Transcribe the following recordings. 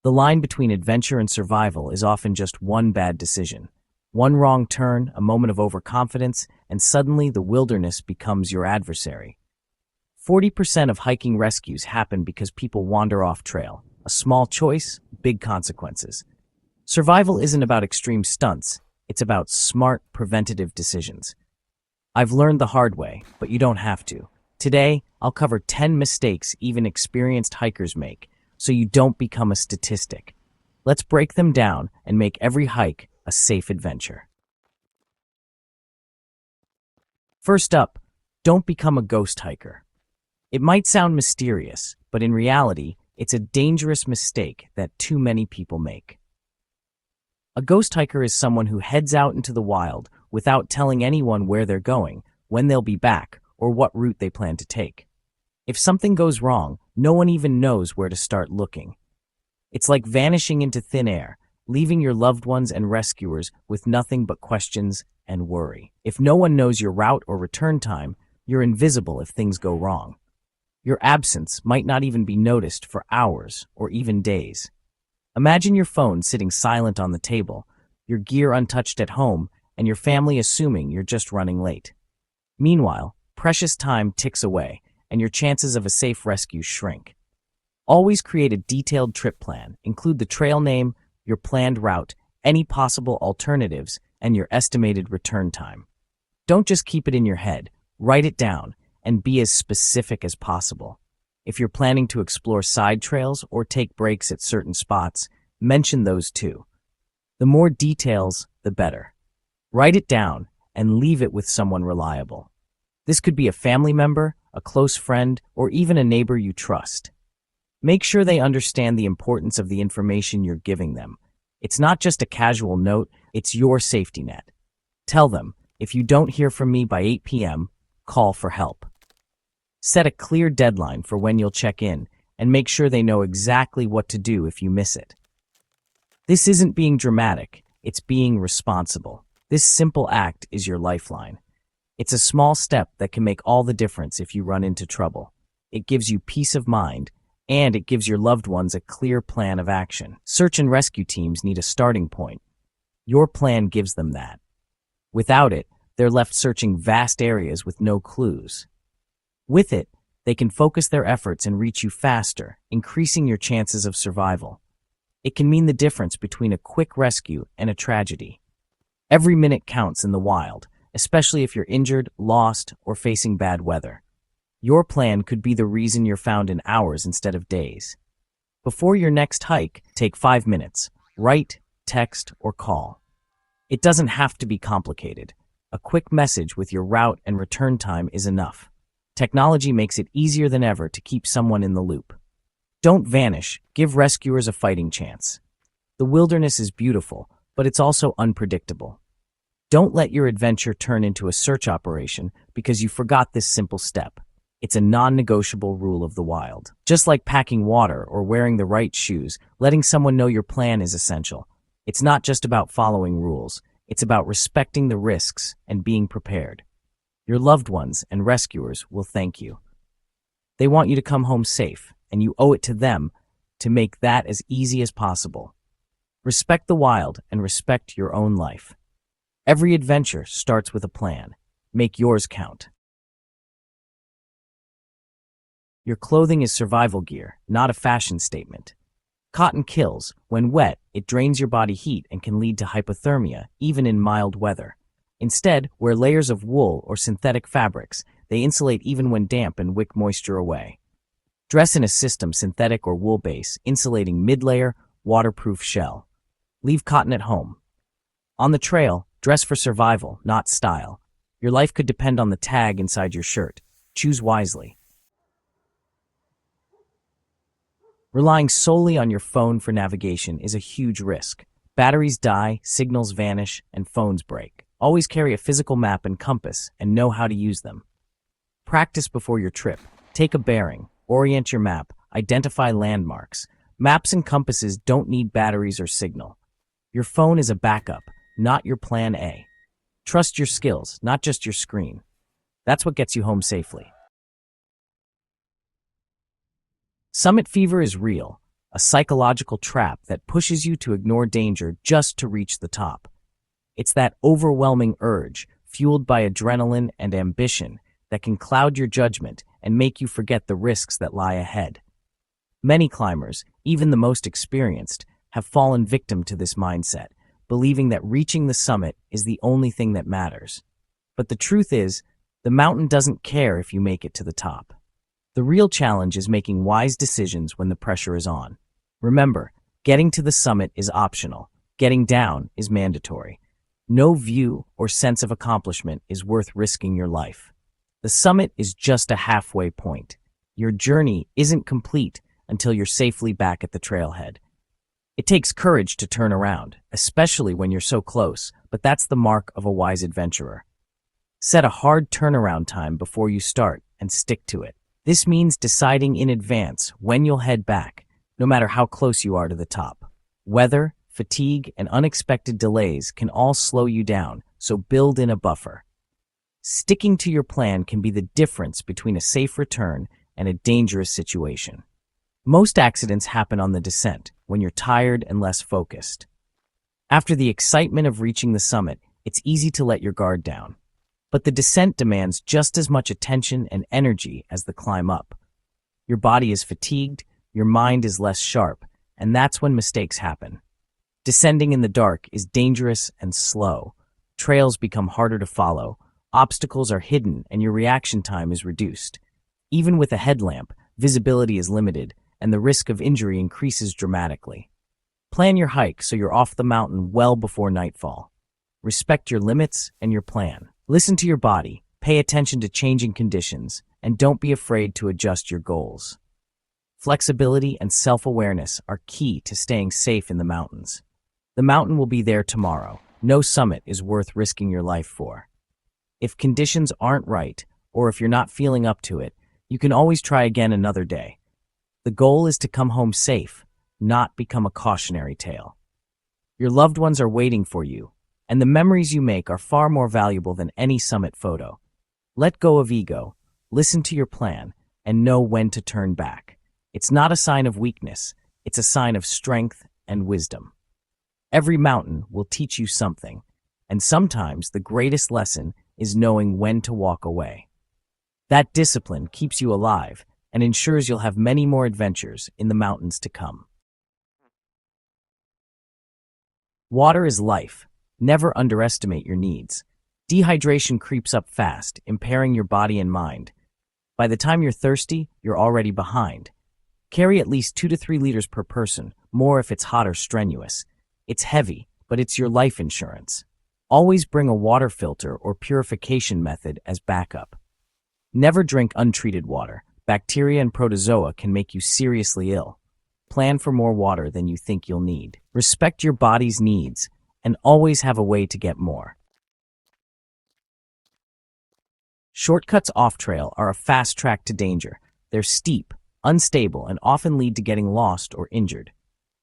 The line between adventure and survival is often just one bad decision. One wrong turn, a moment of overconfidence, and suddenly the wilderness becomes your adversary. 40% of hiking rescues happen because people wander off trail. A small choice, big consequences. Survival isn't about extreme stunts, it's about smart, preventative decisions. I've learned the hard way, but you don't have to. Today, I'll cover 10 mistakes even experienced hikers make, so you don't become a statistic. Let's break them down and make every hike a safe adventure. First up, don't become a ghost hiker. It might sound mysterious, but in reality, it's a dangerous mistake that too many people make. A ghost hiker is someone who heads out into the wild without telling anyone where they're going, when they'll be back, or what route they plan to take. If something goes wrong, no one even knows where to start looking. It's like vanishing into thin air, leaving your loved ones and rescuers with nothing but questions and worry. If no one knows your route or return time, you're invisible if things go wrong. Your absence might not even be noticed for hours or even days. Imagine your phone sitting silent on the table, your gear untouched at home, and your family assuming you're just running late. Meanwhile, precious time ticks away, and your chances of a safe rescue shrink. Always create a detailed trip plan. Include the trail name, your planned route, any possible alternatives, and your estimated return time. Don't just keep it in your head. Write it down, and be as specific as possible. If you're planning to explore side trails or take breaks at certain spots, mention those too. The more details, the better. Write it down and leave it with someone reliable. This could be a family member, a close friend, or even a neighbor you trust. Make sure they understand the importance of the information you're giving them. It's not just a casual note, it's your safety net. Tell them, if you don't hear from me by 8 p.m., call for help. Set a clear deadline for when you'll check in, and make sure they know exactly what to do if you miss it. This isn't being dramatic, it's being responsible. This simple act is your lifeline. It's a small step that can make all the difference if you run into trouble. It gives you peace of mind, and it gives your loved ones a clear plan of action. Search and rescue teams need a starting point. Your plan gives them that. Without it, they're left searching vast areas with no clues. With it, they can focus their efforts and reach you faster, increasing your chances of survival. It can mean the difference between a quick rescue and a tragedy. Every minute counts in the wild, especially if you're injured, lost, or facing bad weather. Your plan could be the reason you're found in hours instead of days. Before your next hike, take 5 minutes. Write, text, or call. It doesn't have to be complicated. A quick message with your route and return time is enough. Technology makes it easier than ever to keep someone in the loop. Don't vanish, give rescuers a fighting chance. The wilderness is beautiful, but it's also unpredictable. Don't let your adventure turn into a search operation because you forgot this simple step. It's a non-negotiable rule of the wild. Just like packing water or wearing the right shoes, letting someone know your plan is essential. It's not just about following rules. It's about respecting the risks and being prepared. Your loved ones and rescuers will thank you. They want you to come home safe, and you owe it to them to make that as easy as possible. Respect the wild and respect your own life. Every adventure starts with a plan. Make yours count. Your clothing is survival gear, not a fashion statement. Cotton kills. When wet, it drains your body heat and can lead to hypothermia, even in mild weather. Instead, wear layers of wool or synthetic fabrics. They insulate even when damp and wick moisture away. Dress in a system synthetic or wool base, insulating mid-layer, waterproof shell. Leave cotton at home. On the trail, dress for survival, not style. Your life could depend on the tag inside your shirt. Choose wisely. Relying solely on your phone for navigation is a huge risk. Batteries die, signals vanish, and phones break. Always carry a physical map and compass and know how to use them. Practice before your trip. Take a bearing, orient your map, identify landmarks. Maps and compasses don't need batteries or signal. Your phone is a backup, not your plan A. Trust your skills, not just your screen. That's what gets you home safely. Summit fever is real. a psychological trap that pushes you to ignore danger just to reach the top. It's that overwhelming urge, fueled by adrenaline and ambition, that can cloud your judgment and make you forget the risks that lie ahead. Many climbers, even the most experienced, have fallen victim to this mindset, believing that reaching the summit is the only thing that matters. But the truth is, the mountain doesn't care if you make it to the top. The real challenge is making wise decisions when the pressure is on. Remember, getting to the summit is optional. Getting down is mandatory. No view or sense of accomplishment is worth risking your life. The summit is just a halfway point. Your journey isn't complete until you're safely back at the trailhead. It takes courage to turn around, especially when you're so close, but that's the mark of a wise adventurer. Set a hard turnaround time before you start and stick to it. This means deciding in advance when you'll head back, no matter how close you are to the top. Weather, fatigue, and unexpected delays can all slow you down, so build in a buffer. Sticking to your plan can be the difference between a safe return and a dangerous situation. Most accidents happen on the descent, when you're tired and less focused. After the excitement of reaching the summit, it's easy to let your guard down. But the descent demands just as much attention and energy as the climb up. Your body is fatigued, your mind is less sharp, and that's when mistakes happen. Descending in the dark is dangerous and slow. Trails become harder to follow, obstacles are hidden, and your reaction time is reduced. Even with a headlamp, visibility is limited, and the risk of injury increases dramatically. Plan your hike so you're off the mountain well before nightfall. Respect your limits and your plan. Listen to your body, pay attention to changing conditions, and don't be afraid to adjust your goals. Flexibility and self-awareness are key to staying safe in the mountains. The mountain will be there tomorrow. No summit is worth risking your life for. If conditions aren't right, or if you're not feeling up to it, you can always try again another day. The goal is to come home safe, not become a cautionary tale. Your loved ones are waiting for you, and the memories you make are far more valuable than any summit photo. Let go of ego, listen to your plan, and know when to turn back. It's not a sign of weakness, it's a sign of strength and wisdom. Every mountain will teach you something, and sometimes the greatest lesson is knowing when to walk away. That discipline keeps you alive and ensures you'll have many more adventures in the mountains to come. Water is life. Never underestimate your needs. Dehydration creeps up fast, impairing your body and mind. By the time you're thirsty, you're already behind. Carry at least 2 to 3 liters per person, more if it's hot or strenuous. It's heavy, but it's your life insurance. Always bring a water filter or purification method as backup. Never drink untreated water. Bacteria and protozoa can make you seriously ill. Plan for more water than you think you'll need. Respect your body's needs, and always have a way to get more. Shortcuts off-trail are a fast track to danger. They're steep, unstable, and often lead to getting lost or injured.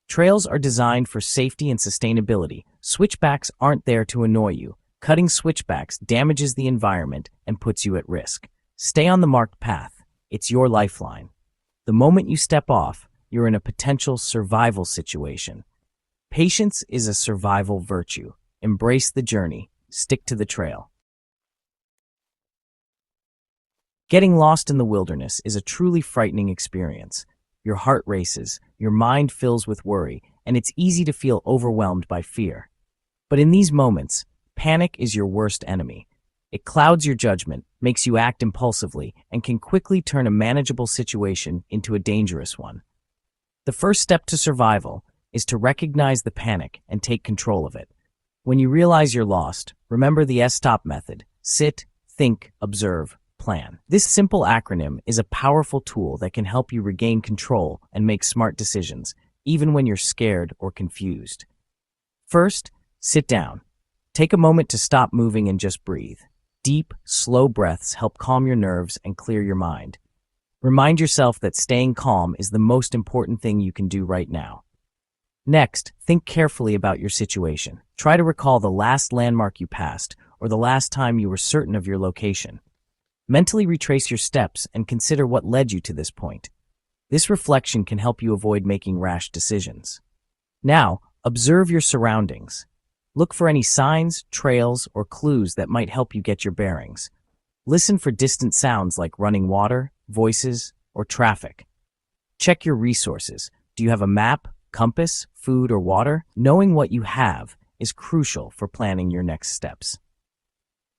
Trails are designed for safety and sustainability. Switchbacks aren't there to annoy you. Cutting switchbacks damages the environment and puts you at risk. Stay on the marked path. It's your lifeline. The moment you step off, you're in a potential survival situation. Patience is a survival virtue. Embrace the journey. Stick to the trail. Getting lost in the wilderness is a truly frightening experience. Your heart races, your mind fills with worry, and it's easy to feel overwhelmed by fear. But in these moments, panic is your worst enemy. It clouds your judgment, makes you act impulsively, and can quickly turn a manageable situation into a dangerous one. The first step to survival is to recognize the panic and take control of it. When you realize you're lost, remember the S-STOP method. Sit, think, observe, plan. This simple acronym is a powerful tool that can help you regain control and make smart decisions, even when you're scared or confused. First, sit down. Take a moment to stop moving and just breathe. Deep, slow breaths help calm your nerves and clear your mind. Remind yourself that staying calm is the most important thing you can do right now. Next, think carefully about your situation. Try to recall the last landmark you passed or the last time you were certain of your location. Mentally retrace your steps and consider what led you to this point. This reflection can help you avoid making rash decisions. Now, observe your surroundings. Look for any signs, trails, or clues that might help you get your bearings. Listen for distant sounds like running water, voices, or traffic. Check your resources. Do you have a map, compass, food, or water? Knowing what you have is crucial for planning your next steps.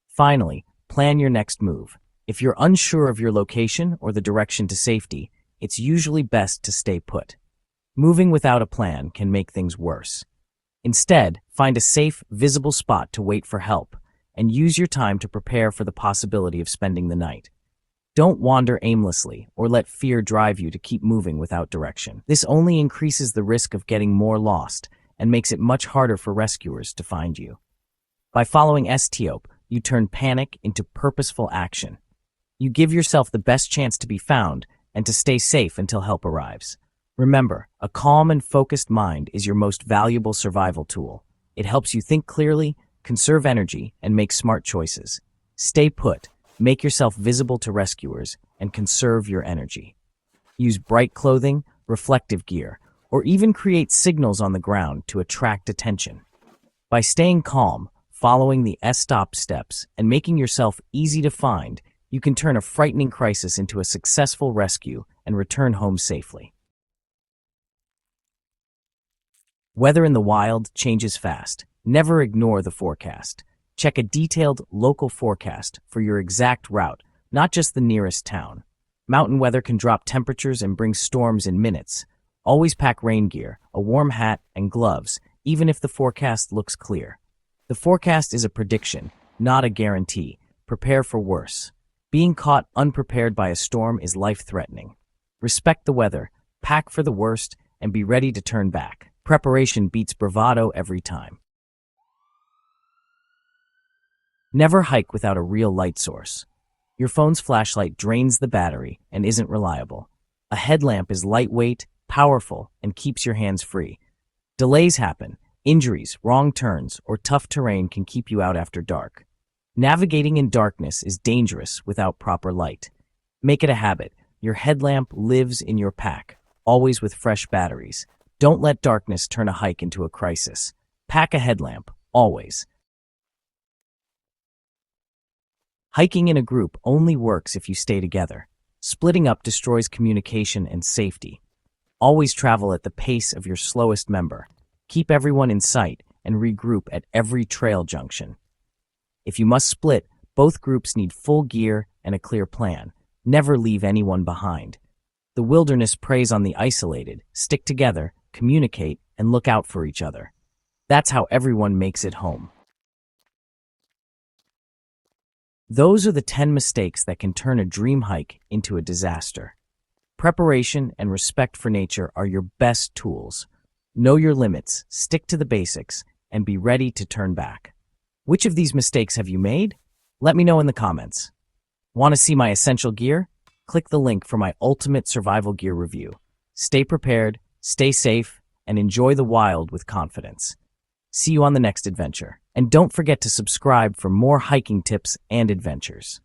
Finally, plan your next move. If you're unsure of your location or the direction to safety, it's usually best to stay put. Moving without a plan can make things worse. Instead, find a safe, visible spot to wait for help and use your time to prepare for the possibility of spending the night. Don't wander aimlessly or let fear drive you to keep moving without direction. This only increases the risk of getting more lost and makes it much harder for rescuers to find you. By following STOP, you turn panic into purposeful action. You give yourself the best chance to be found and to stay safe until help arrives. Remember, a calm and focused mind is your most valuable survival tool. It helps you think clearly, conserve energy, and make smart choices. Stay put, make yourself visible to rescuers, and conserve your energy. Use bright clothing, reflective gear, or even create signals on the ground to attract attention. By staying calm, following the STOP steps, and making yourself easy to find, you can turn a frightening crisis into a successful rescue and return home safely. Weather in the wild changes fast. Never ignore the forecast. Check a detailed local forecast for your exact route, not just the nearest town. Mountain weather can drop temperatures and bring storms in minutes. Always pack rain gear, a warm hat, and gloves, even if the forecast looks clear. The forecast is a prediction, not a guarantee. Prepare for worse. Being caught unprepared by a storm is life-threatening. Respect the weather, pack for the worst, and be ready to turn back. Preparation beats bravado every time. Never hike without a real light source. Your phone's flashlight drains the battery and isn't reliable. A headlamp is lightweight, powerful, and keeps your hands free. Delays happen. Injuries, wrong turns, or tough terrain can keep you out after dark. Navigating in darkness is dangerous without proper light. Make it a habit. Your headlamp lives in your pack, always with fresh batteries. Don't let darkness turn a hike into a crisis. Pack a headlamp, always. Hiking in a group only works if you stay together. Splitting up destroys communication and safety. Always travel at the pace of your slowest member. Keep everyone in sight and regroup at every trail junction. If you must split, both groups need full gear and a clear plan. Never leave anyone behind. The wilderness preys on the isolated. Stick together, communicate, and look out for each other. That's how everyone makes it home. Those are the 10 mistakes that can turn a dream hike into a disaster. Preparation and respect for nature are your best tools. Know your limits, stick to the basics, and be ready to turn back. Which of these mistakes have you made? Let me know in the comments. Want to see my essential gear? Click the link for my ultimate survival gear review. Stay prepared, stay safe, and enjoy the wild with confidence. See you on the next adventure. And don't forget to subscribe for more hiking tips and adventures.